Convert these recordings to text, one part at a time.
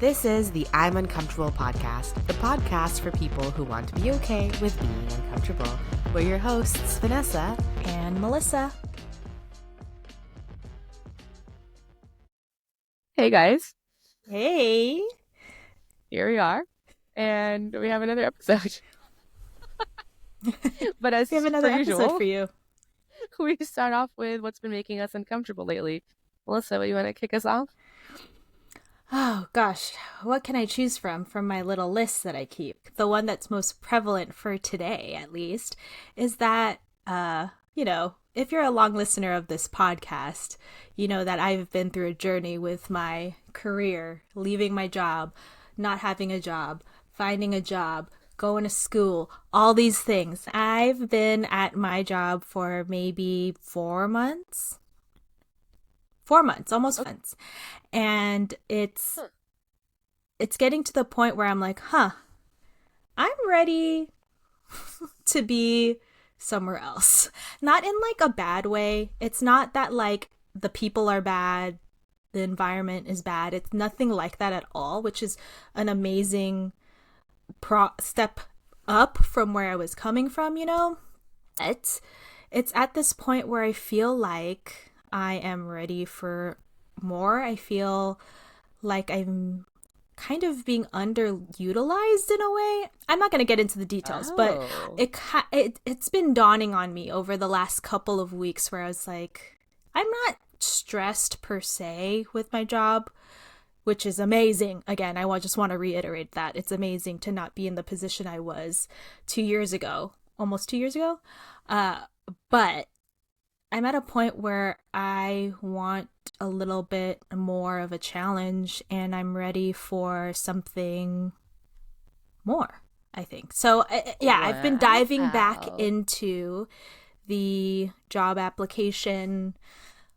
This is the I'm Uncomfortable podcast, the podcast for people who want to be okay with being uncomfortable. We're your hosts, Vanessa and Melissa. Hey guys, Hey. here we are, and we have another episode. But as We have another per episode usual, for you. we start off with what's been making us uncomfortable lately. Melissa, what, you want to kick us off? Oh gosh, what can I choose from my little list that I keep? The one that's most prevalent for today, at least, is that, if you're a long listener of this podcast, you know that I've been through a journey with my career, leaving my job, not having a job, finding a job, going to school, all these things. I've been at my job for maybe 4 months. 4 months, almost 4 months. And it's getting to the point where I'm like, I'm ready to be somewhere else. Not in like a bad way. It's not that like the people are bad, the environment is bad. It's nothing like that at all, which is an amazing step up from where I was coming from, you know? It's at this point where I feel like I am ready for more. I feel like I'm kind of being underutilized in a way. I'm not going to get into the details, but it's been dawning on me over the last couple of weeks where I was like, I'm not stressed per se with my job, which is amazing. Again, I just want to reiterate that it's amazing to not be in the position I was 2 years ago, almost 2 years ago. But I'm at a point where I want a little bit more of a challenge and I'm ready for something more, I think. So, I've been diving back into the job application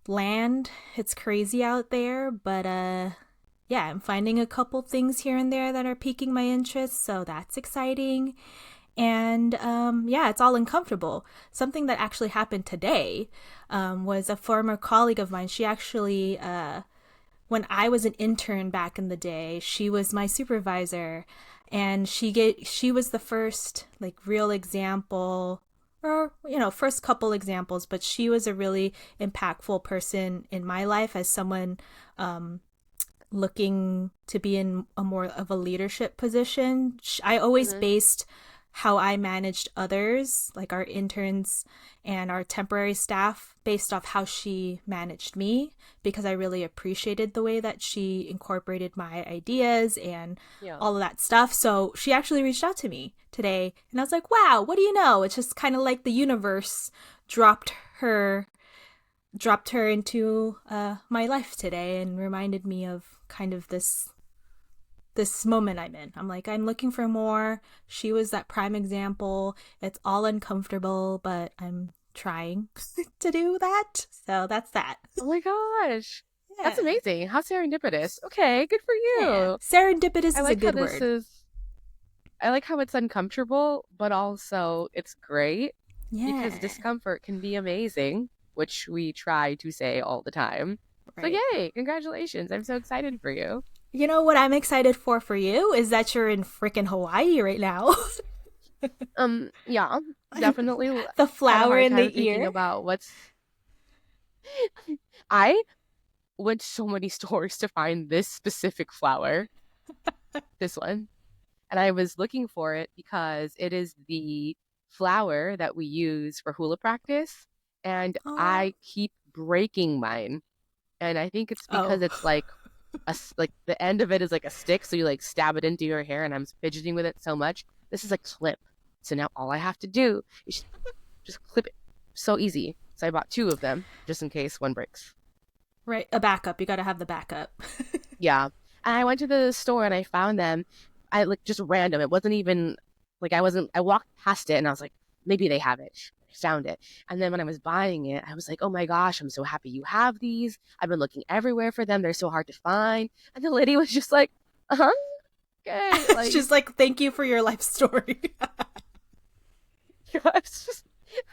land. It's crazy out there, but I'm finding a couple things here and there that are piquing my interest, so that's exciting. And it's all uncomfortable. Something that actually happened today was a former colleague of mine. She actually, when I was an intern back in the day, she was my supervisor, and she was the first like real example, or first couple examples, but she was a really impactful person in my life as someone looking to be in a more of a leadership position. I always based how I managed others, like our interns and our temporary staff, based off how she managed me, because I really appreciated the way that she incorporated my ideas and all of that stuff. So she actually reached out to me today, and I was like, wow, what do you know? It's just kind of like the universe dropped her into my life today and reminded me of kind of this moment I'm in. I'm like, I'm looking for more. She was that prime example. It's all uncomfortable, but I'm trying to do that. So that's that. Oh my gosh. Yeah. That's amazing. How serendipitous. Okay, good for you. Yeah. Serendipitous is a good word. I like how it's uncomfortable, but also it's great. Yeah. Because discomfort can be amazing, which we try to say all the time. Right. So yay, congratulations. I'm so excited for you. You know what I'm excited for you is that you're in freaking Hawaii right now. Yeah, definitely. The flower in the ear. About I went to so many stores to find this specific flower, this one, and I was looking for it because it is the flower that we use for hula practice, and I keep breaking mine, and I think it's because it's like the end of it is like a stick, so you like stab it into your hair, and I'm fidgeting with it so much. This is a clip, so now all I have to do is just clip it. So easy. So I bought 2 of them just in case one breaks. Right, a backup. You got to have the backup. Yeah, and I went to the store and I found them. I like just random. It wasn't even like I walked past it and I was like, maybe they have it. Found it, and then when I was buying it, I was like, oh my gosh, I'm so happy you have these. I've been looking everywhere for them. They're so hard to find. And the lady was just like, okay. Like, she's like, thank you for your life story. as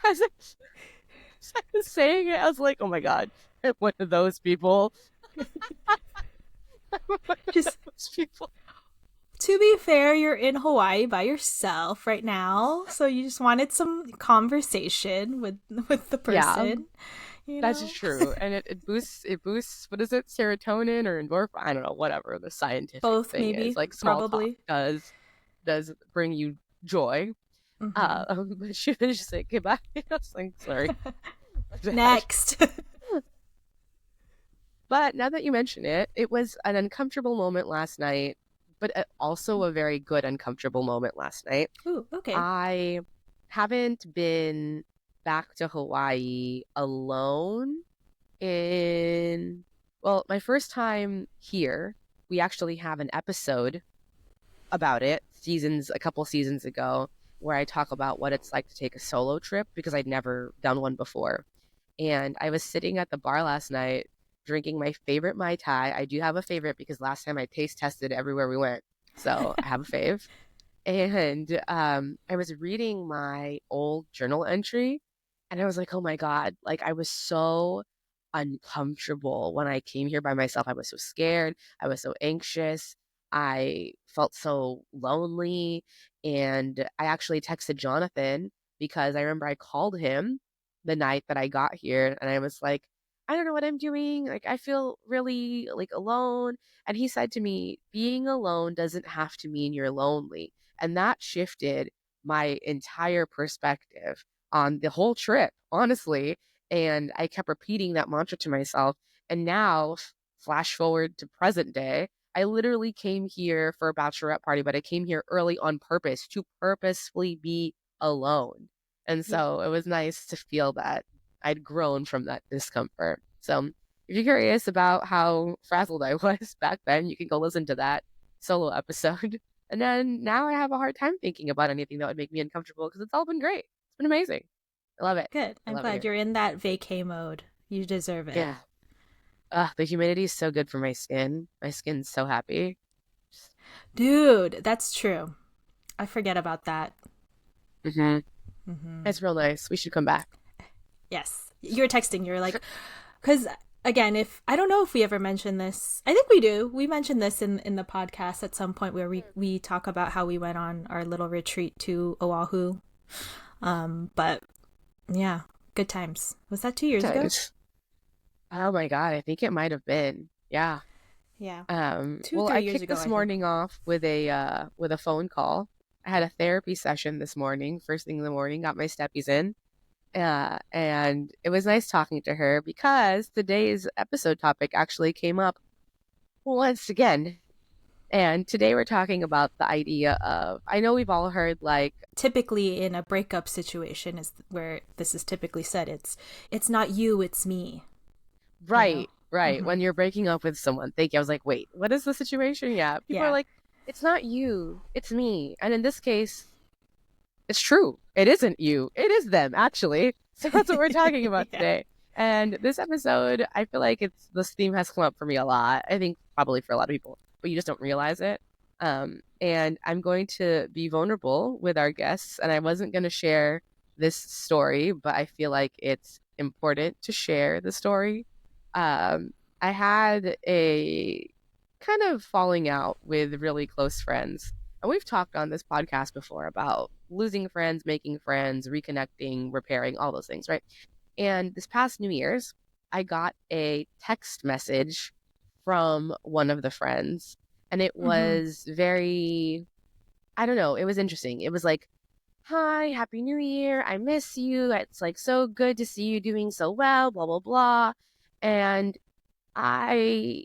I was saying it, I was like, oh my god, I'm one of those people. most people. To be fair, you're in Hawaii by yourself right now, so you just wanted some conversation with the Yeah, person, you that's know? true. And it boosts what is it, serotonin or endorphin? I don't know, whatever the scientific Both, thing is. maybe, Like small talk probably. does bring you joy. Hmm. But she was just like, goodbye. I was like, sorry. My bad. Next. But now that you mention it, it was an uncomfortable moment last night, but also a very good uncomfortable moment last night. Ooh, okay. I haven't been back to Hawaii alone in, well, my first time here. We actually have an episode about it a couple seasons ago, where I talk about what it's like to take a solo trip because I'd never done one before. And I was sitting at the bar last night drinking my favorite Mai Tai. I do have a favorite because last time I taste tested everywhere we went. So I have a fave. And I was reading my old journal entry and I was like, oh my God, like I was so uncomfortable when I came here by myself. I was so scared. I was so anxious. I felt so lonely. And I actually texted Jonathan because I remember I called him the night that I got here and I was like, I don't know what I'm doing. Like, I feel really like alone. And he said to me, being alone doesn't have to mean you're lonely. And that shifted my entire perspective on the whole trip, honestly. And I kept repeating that mantra to myself. And now, flash forward to present day, I literally came here for a bachelorette party, but I came here early on purpose to purposefully be alone. And Yeah. so it was nice to feel that I'd grown from that discomfort. So if you're curious about how frazzled I was back then, you can go listen to that solo episode. And then now I have a hard time thinking about anything that would make me uncomfortable because it's all been great. It's been amazing. I love it. Good. I I'm love it glad here. you're in that vacay mode. You deserve it. Yeah. The humidity is so good for my skin. My skin's so happy. Dude, that's true. I forget about that. Hmm. Hmm. It's real nice. We should come back. Yes. You're texting. You're like, because again, if I don't know if we ever mentioned this, I think we do. We mentioned this in the podcast at some point where we talk about how we went on our little retreat to Oahu. But yeah, good times. Was that 2 years ago? Times. Oh my God, I think it might have been. Yeah. Yeah, two, Well, three I years kicked ago, this I think. morning off with a phone call. I had a therapy session this morning, first thing in the morning, got my steppies in. And it was nice talking to her because today's episode topic actually came up once again. And today we're talking about the idea of, I know we've all heard like, Typically, in a breakup situation, is where this is typically said. It's not you, it's me. You know. right, right, Hmm. when you're breaking up with someone. Thank you. I was like, wait, what is the situation? Yeah. People are Yeah. like, it's not you, it's me. And in this case, it's true. It isn't you. It is them, actually. So that's what we're talking about Yeah. today. And this episode, I feel like this theme has come up for me a lot. I think probably for a lot of people, but you just don't realize it. And I'm going to be vulnerable with our guests, and I wasn't going to share this story, but I feel like it's important to share the story. Um, I had a kind of falling out with really close friends, and we've talked on this podcast before about losing friends, making friends, reconnecting, repairing, all those things, right? And this past New Year's, I got a text message from one of the friends, and it Hmm. was very, I don't know, it was interesting. It was like, hi, Happy New Year. I miss you. It's like so good to see you doing so well, blah, blah, blah. And I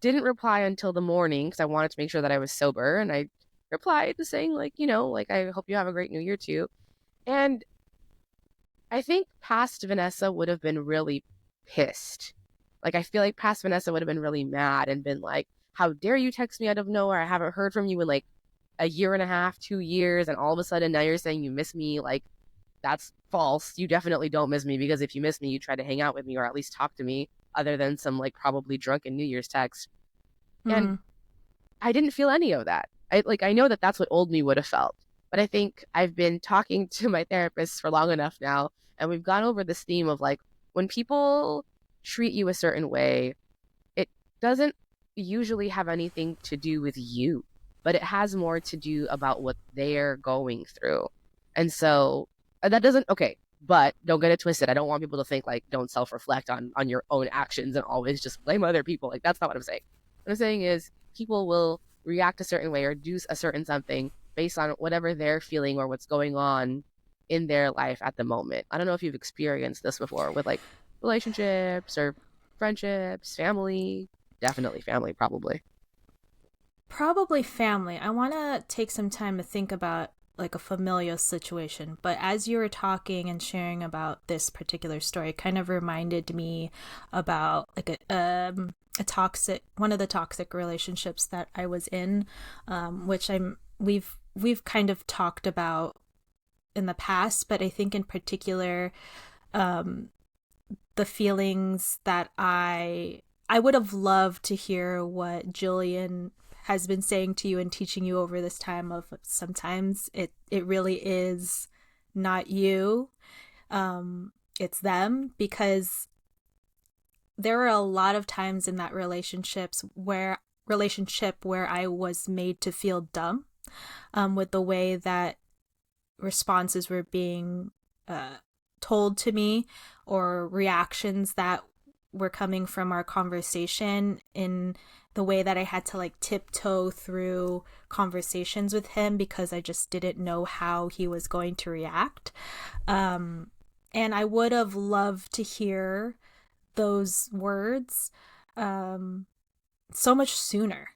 didn't reply until the morning because I wanted to make sure that I was sober. And I replied to saying, like, like, I hope you have a great New Year too. And I think past Vanessa would have been really pissed. Like, I feel like past Vanessa would have been really mad and been like, how dare you text me out of nowhere? I haven't heard from you in like a year and a half, 2 years. And all of a sudden now you're saying you miss me. Like, that's false. You definitely don't miss me because if you miss me, you try to hang out with me or at least talk to me other than some like probably drunken New Year's text. And Hmm. I didn't feel any of that. I know that that's what old me would have felt. But I think I've been talking to my therapist for long enough now, and we've gone over this theme of like when people treat you a certain way, it doesn't usually have anything to do with you, but it has more to do about what they're going through. And so that doesn't, okay, but don't get it twisted. I don't want people to think like don't self-reflect on your own actions and always just blame other people. Like that's not what I'm saying. What I'm saying is people will react a certain way or do a certain something based on whatever they're feeling or what's going on in their life at the moment. I don't know if you've experienced this before with like relationships or friendships, family. Definitely family, probably. Probably family. I want to take some time to think about like a familial situation, but as you were talking and sharing about this particular story, it kind of reminded me about like a toxic one of the toxic relationships that I was in, which we've kind of talked about in the past, but I think in particular, um, the feelings that I would have loved to hear what Jillian has been saying to you and teaching you over this time of sometimes it really is not you, it's them, because there were a lot of times in that relationship where I was made to feel dumb, with the way that responses were being told to me, or reactions that were coming from our conversation, in the way that I had to like tiptoe through conversations with him because I just didn't know how he was going to react. And I would have loved to hear those words so much sooner,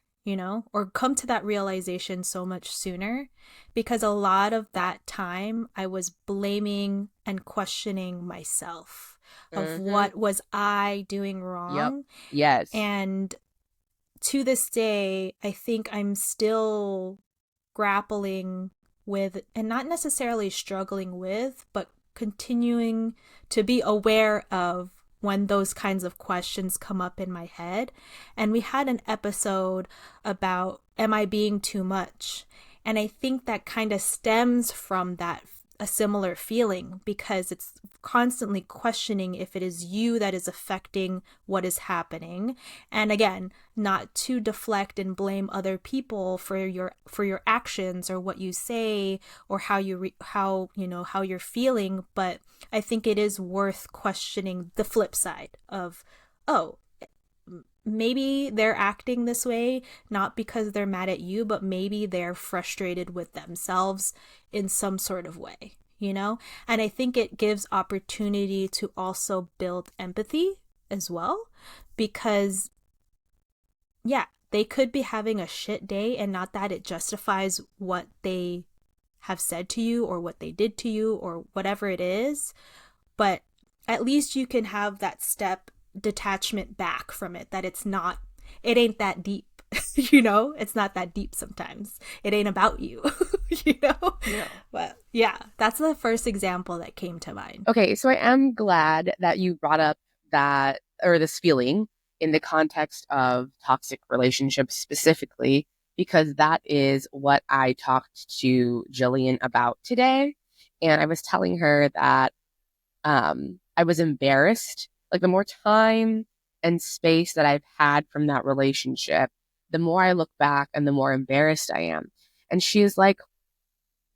or come to that realization so much sooner, because a lot of that time I was blaming and questioning myself of what was I doing Yep. wrong. Yes. And to this day, I think I'm still grappling with, and not necessarily struggling with, but continuing to be aware of when those kinds of questions come up in my head. And we had an episode about, am I being too much? And I think that kind of stems from that, a similar feeling, because it's constantly questioning if it is you that is affecting what is happening. And again, not to deflect and blame other people for your actions or what you say or how you're feeling, but I think it is worth questioning the flip side of, oh, maybe they're acting this way not because they're mad at you, but maybe they're frustrated with themselves in some sort of way, And I think it gives opportunity to also build empathy as well, because, yeah, they could be having a shit day, and not that it justifies what they have said to you or what they did to you or whatever it is, but at least you can have that step detachment back from it, that it ain't that deep. It's not that deep sometimes. It ain't about you. Yeah. But yeah, that's the first example that came to mind. Okay, so I am glad that you brought up that or this feeling in the context of toxic relationships specifically, because that is what I talked to Jillian about today. And I was telling her that I was embarrassed. Like the more time and space that I've had from that relationship, the more I look back and the more embarrassed I am. And she's like,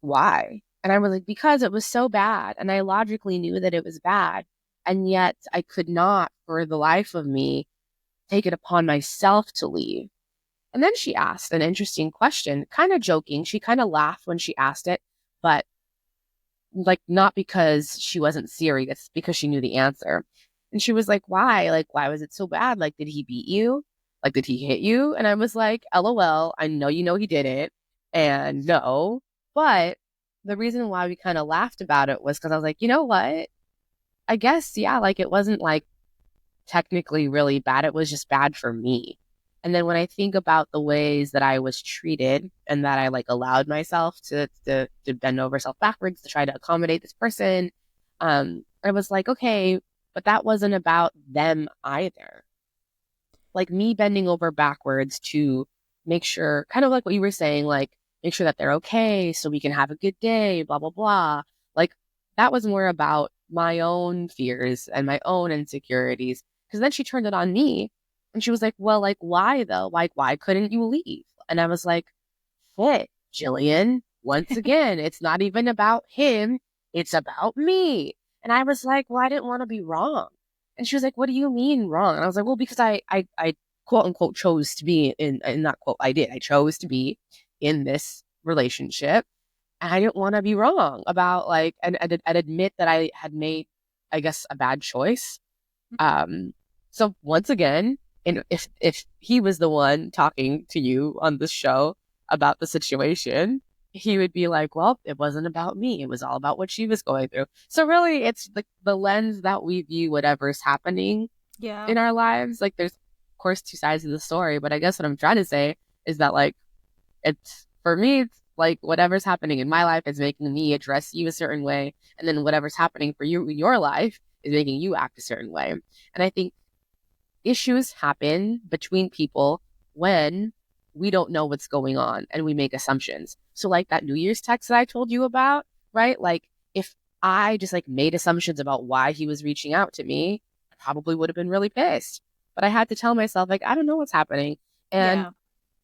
why? And I was like, because it was so bad. And I logically knew that it was bad. And yet I could not, for the life of me, take it upon myself to leave. And then she asked an interesting question, kind of joking. She kind of laughed when she asked it, but like not because she wasn't serious, because she knew the answer. And she was like, why? Like, why was it so bad? Like, did he beat you? Like, did he hit you? And I was like, LOL, I know you know he didn't. And no, but the reason why we kind of laughed about it was because I was like, you know what? I guess, yeah, like it wasn't like technically really bad. It was just bad for me. And then when I think about the ways that I was treated and that I like allowed myself to bend over self backwards to try to accommodate this person, I was like, okay, but that wasn't about them either. Like me bending over backwards to make sure, kind of like what you were saying, like make sure that they're okay so we can have a good day, blah, blah, blah. Like that was more about my own fears and my own insecurities. Because then she turned it on me And she was like, well, like, why though? Like, why couldn't you leave? And I was like, hey, Jillian, once again, it's not even about him. It's about me. And I was like, well, I didn't want to be wrong. And she was like, what do you mean wrong? And I was like, well, because I quote unquote chose to be in, and not quote, I did. I chose to be in this relationship. And I didn't want to be wrong about like, and I'd admit that I had made, I guess, a bad choice. So once again, and if he was the one talking to you on this show about the situation, he would be like, well, it wasn't about me. It was all about what she was going through. So really, it's the lens that we view whatever's happening Yeah. in our lives. Like there's, of course, two sides of the story, but I guess what I'm trying to say is that like, it's, for me, it's like whatever's happening in my life is making me address you a certain way. And then whatever's happening for you in your life is making you act a certain way. And I think issues happen between people when we don't know what's going on and we make assumptions. So like that New Year's text that I told you about, right? Like if I just like made assumptions about why he was reaching out to me, I probably would have been really pissed. But I had to tell myself like, I don't know what's happening. And Yeah.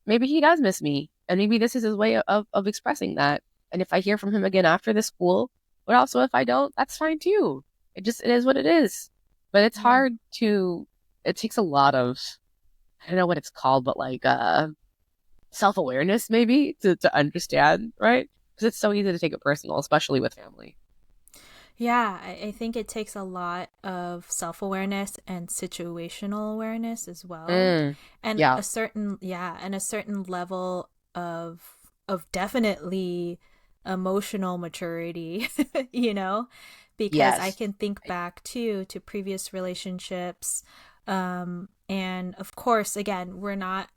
maybe he does miss me. And maybe this is his way of expressing that. And if I hear from him again after this, cool. But also if I don't, that's fine too. It is what it is. But it's Yeah. hard to, it takes a lot of, I don't know what it's called, but like self-awareness maybe to understand, right? Because it's so easy to take it personal, especially with family. Yeah, I think it takes a lot of self-awareness and situational awareness as well. And Yeah. a certain, and a certain level of definitely emotional maturity, you know, because I Yes. can think back to previous relationships. And of course, again, we're not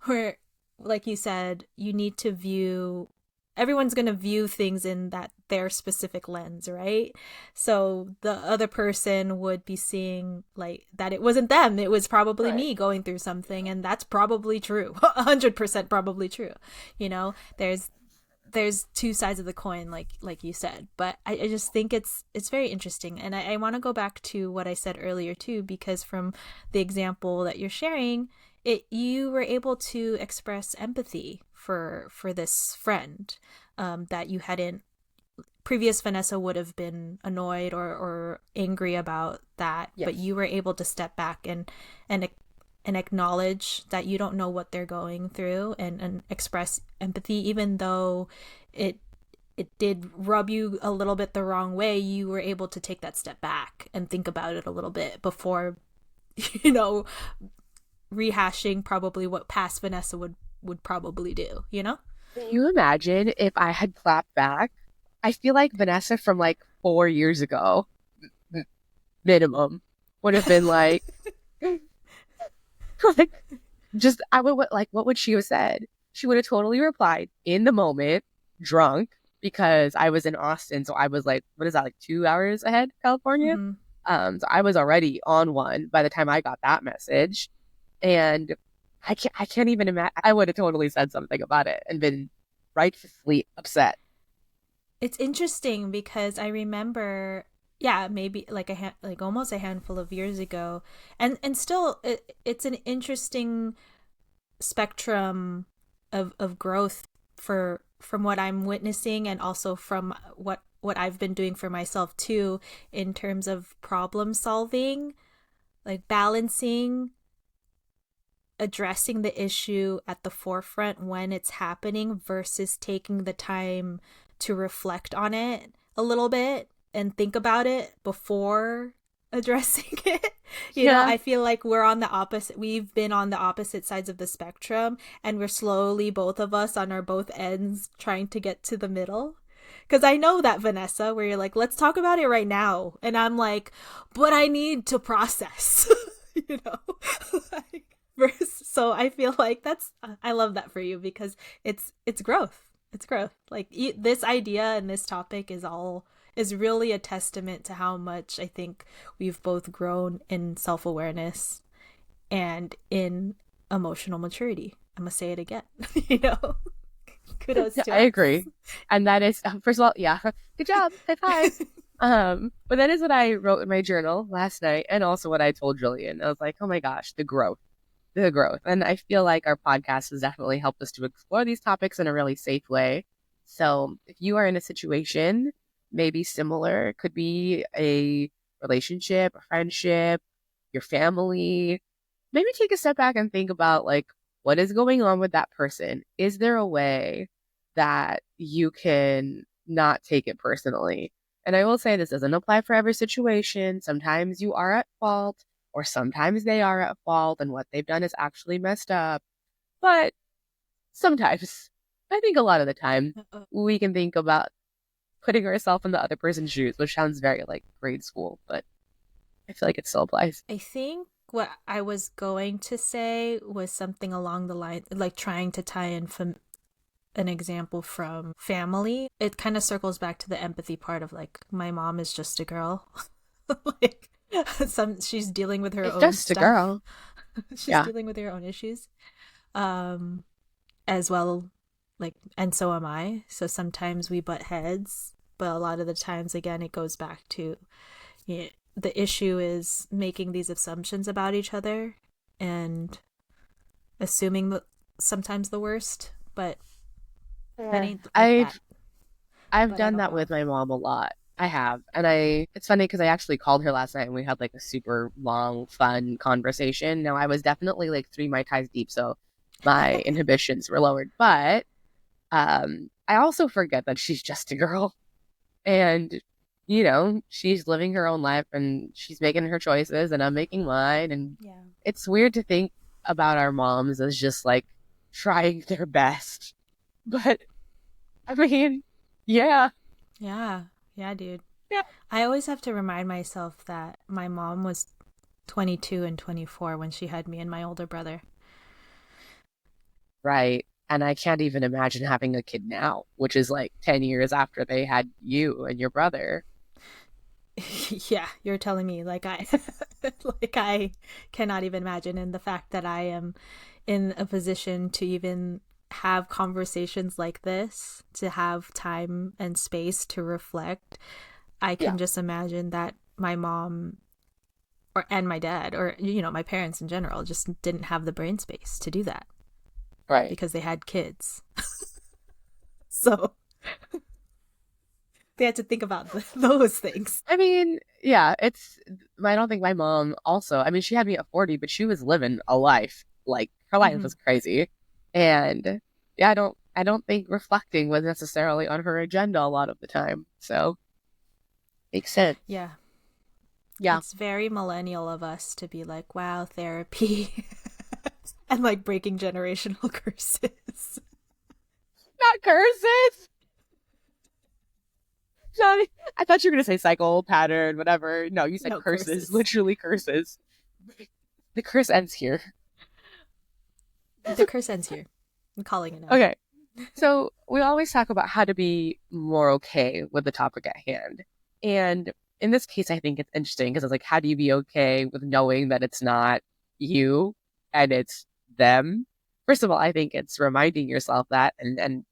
we're like you said, you need to view everyone's going to view things in that their specific lens, right? So the other person would be seeing like that it wasn't them, it was probably Right. me going through something, and that's probably true. 100% probably true. You know, there's two sides of the coin, like you said. But I just think it's very interesting, and I want to go back to what I said earlier too, because from the example that you're sharing, you were able to express empathy for this friend, that you hadn't. Previous Vanessa would have been annoyed or angry about that, but Yes. you were able to step back and and acknowledge that you don't know what they're going through, and express empathy, even though it it did rub you a little bit the wrong way. You were able to take that step back and think about it a little bit before, you know, rehashing probably what past Vanessa would probably do, you know? Can you imagine if I had clapped back? I feel like Vanessa from like 4 years ago, minimum, would have been like, like just I would like, what would she have said? She would have totally replied in the moment, drunk, because I was in Austin, so I was like, what is that, like 2 hours ahead, California? Mm-hmm. So I was already on one by the time I got that message, and I can't even imagine. I would have totally said something about it and been righteously upset. It's interesting because I remember, yeah, maybe like like almost a handful of years ago, and still it's an interesting spectrum of growth for from what I'm witnessing, and also from what I've been doing for myself too, in terms of problem solving, like balancing addressing the issue at the forefront when it's happening versus taking the time to reflect on it a little bit and think about it before addressing it. You know, Yeah. I feel like we've been on the opposite sides of the spectrum, and we're slowly, both of us on our both ends, trying to get to the middle. Because I know that, Vanessa, where you're like, let's talk about it right now. And I'm like, but I need to process, you know? Like, so I feel like I love that for you, because it's growth. It's growth. Like this idea and this topic is really a testament to how much I think we've both grown in self-awareness and in emotional maturity. I'm gonna say it again. You know, kudos to I us. agree. And that is, first of all, yeah, good job. High five. But that is what I wrote in my journal last night, and also what I told Julian. I was like, oh my gosh, the growth. the growth. And I feel like our podcast has definitely helped us to explore these topics in a really safe way. So if you are in a situation maybe similar, it could be a relationship, a friendship, your family, maybe take a step back and think about like, what is going on with that person? Is there a way that you can not take it personally? And I will say this doesn't apply for every situation. Sometimes you are at fault, or sometimes they are at fault, and what they've done is actually messed up. But sometimes, I think a lot of the time, we can think about putting ourselves in the other person's shoes, which sounds very like grade school, but I feel like it still applies. I think what I was going to say was something along the line, like trying to tie in from an example from family. It kind of circles back to the empathy part of like, my mom is just a girl. Like, she's dealing with her It's own just stuff. a girl. She's dealing with her own issues. As well, like, and so am I. So sometimes we butt heads, but a lot of the times, again, it goes back to, the issue is making these assumptions about each other and assuming sometimes the worst, but that ain't like that. I've done that with my mom a lot. I have. And it's funny because I actually called her last night and we had like a super long, fun conversation. Now, I was definitely like 3 Mai Tais deep, so my inhibitions were lowered. But I also forget that she's just a girl. And, she's living her own life and she's making her choices and I'm making mine. And it's weird to think about our moms as just like trying their best. But, I mean, yeah. Yeah, dude. Yeah. I always have to remind myself that my mom was 22 and 24 when she had me and my older brother. Right. And I can't even imagine having a kid now, which is like 10 years after they had you and your brother. Yeah, you're telling me like like I cannot even imagine. And the fact that I am in a position to even have conversations like this, to have time and space to reflect, I can just imagine that my mom and my dad, or my parents in general, just didn't have the brain space to do that. Right. Because they had kids. So they had to think about those things. I mean, yeah, I don't think my mom also, I mean, she had me at 40, but she was living a life. Like, her life was crazy. And yeah, I don't think reflecting was necessarily on her agenda a lot of the time. So, makes sense. Yeah. Yeah. It's very millennial of us to be like, wow, therapy. And like breaking generational curses. Not curses! Johnny, I thought you were going to say cycle, pattern, whatever. No, you said curses. Literally curses. The curse ends here. The curse ends here. I'm calling it out. Okay. So we always talk about how to be more okay with the topic at hand. And in this case, I think it's interesting because it's like, how do you be okay with knowing that it's not you and it's them? First of all, I think it's reminding yourself that, and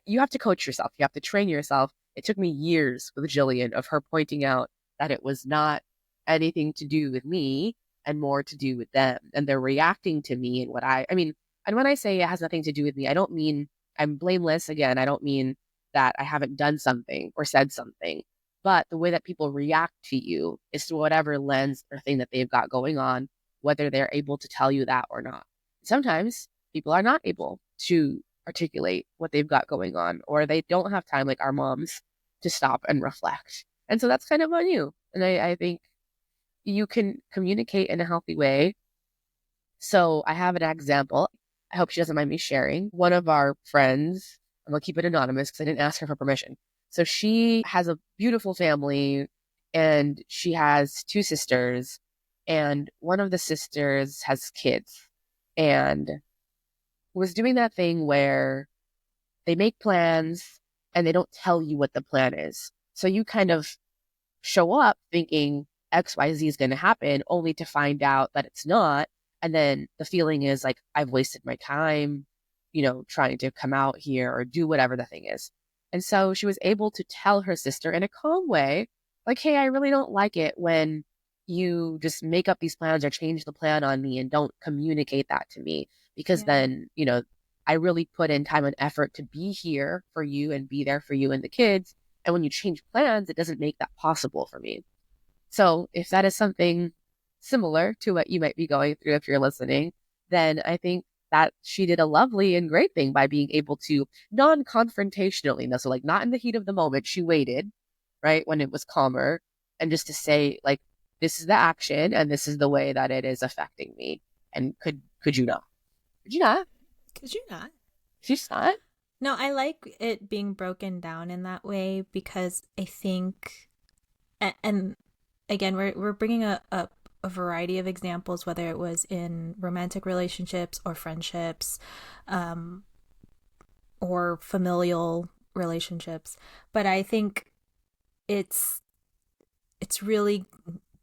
you have to coach yourself. You have to train yourself. It took me years with Jillian of her pointing out that it was not anything to do with me and more to do with them. And they're reacting to me and and when I say it has nothing to do with me, I don't mean I'm blameless. Again, I don't mean that I haven't done something or said something, but the way that people react to you is through whatever lens or thing that they've got going on, whether they're able to tell you that or not. Sometimes people are not able to articulate what they've got going on, or they don't have time, like our moms, to stop and reflect. And so that's kind of on you. And I think you can communicate in a healthy way. So I have an example. I hope she doesn't mind me sharing. One of our friends, I'm going to keep it anonymous because I didn't ask her for permission. So she has a beautiful family and she has 2 sisters, and one of the sisters has kids and was doing that thing where they make plans and they don't tell you what the plan is. So you kind of show up thinking XYZ is going to happen only to find out that it's not. And then the feeling is like, I've wasted my time, trying to come out here or do whatever the thing is. And so she was able to tell her sister in a calm way, like, hey, I really don't like it when you just make up these plans or change the plan on me and don't communicate that to me, because then, I really put in time and effort to be here for you and be there for you and the kids. And when you change plans, it doesn't make that possible for me. So if that is something similar to what you might be going through if you're listening, then I think that she did a lovely and great thing by being able to non-confrontationally, so like not in the heat of the moment, she waited, right, when it was calmer, and just to say, like, this is the action and this is the way that it is affecting me. And could you not? Could you not? Could you not? She's not. No, I like it being broken down in that way, because I think, and again, we're bringing a variety of examples, whether it was in romantic relationships or friendships, or familial relationships. But I think it's really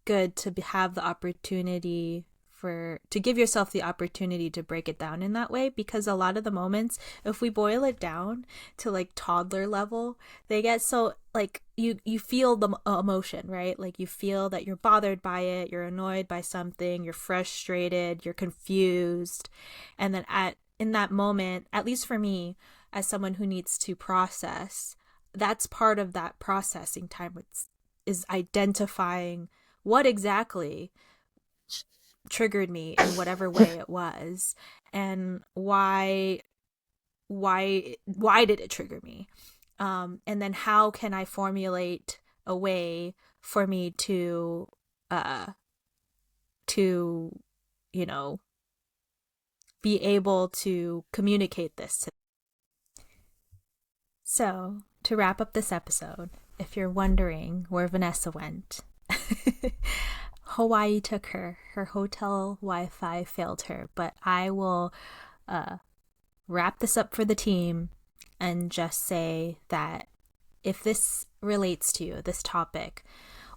good to have the opportunity to give yourself the opportunity to break it down in that way, because a lot of the moments, if we boil it down to like toddler level, they get so like you feel the emotion, right? Like you feel that you're bothered by it, you're annoyed by something, you're frustrated, you're confused. And then in that moment, at least for me, as someone who needs to process, that's part of that processing time, is identifying what exactly triggered me in whatever way it was, and why did it trigger me, and then how can I formulate a way for me to be able to communicate this. So to wrap up this episode, if you're wondering where Vanessa went, Hawaii took her. Her hotel Wi-Fi failed her, but I will wrap this up for the team and just say that if this relates to you, this topic,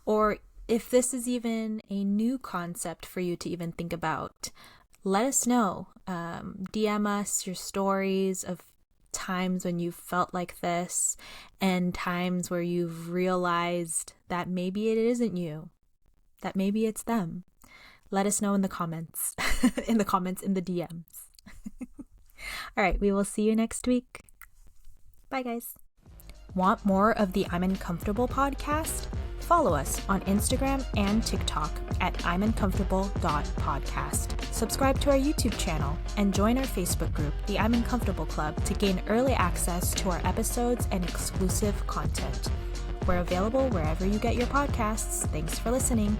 or if this is even a new concept for you to even think about, let us know. DM us your stories of times when you felt like this, and times where you've realized that maybe it isn't you, that maybe it's them. Let us know in the comments, in the DMs. All right, we will see you next week. Bye, guys. Want more of the I'm Uncomfortable podcast? Follow us on Instagram and TikTok at imuncomfortable.podcast. Subscribe to our YouTube channel and join our Facebook group, the I'm Uncomfortable Club, to gain early access to our episodes and exclusive content. We're available wherever you get your podcasts. Thanks for listening.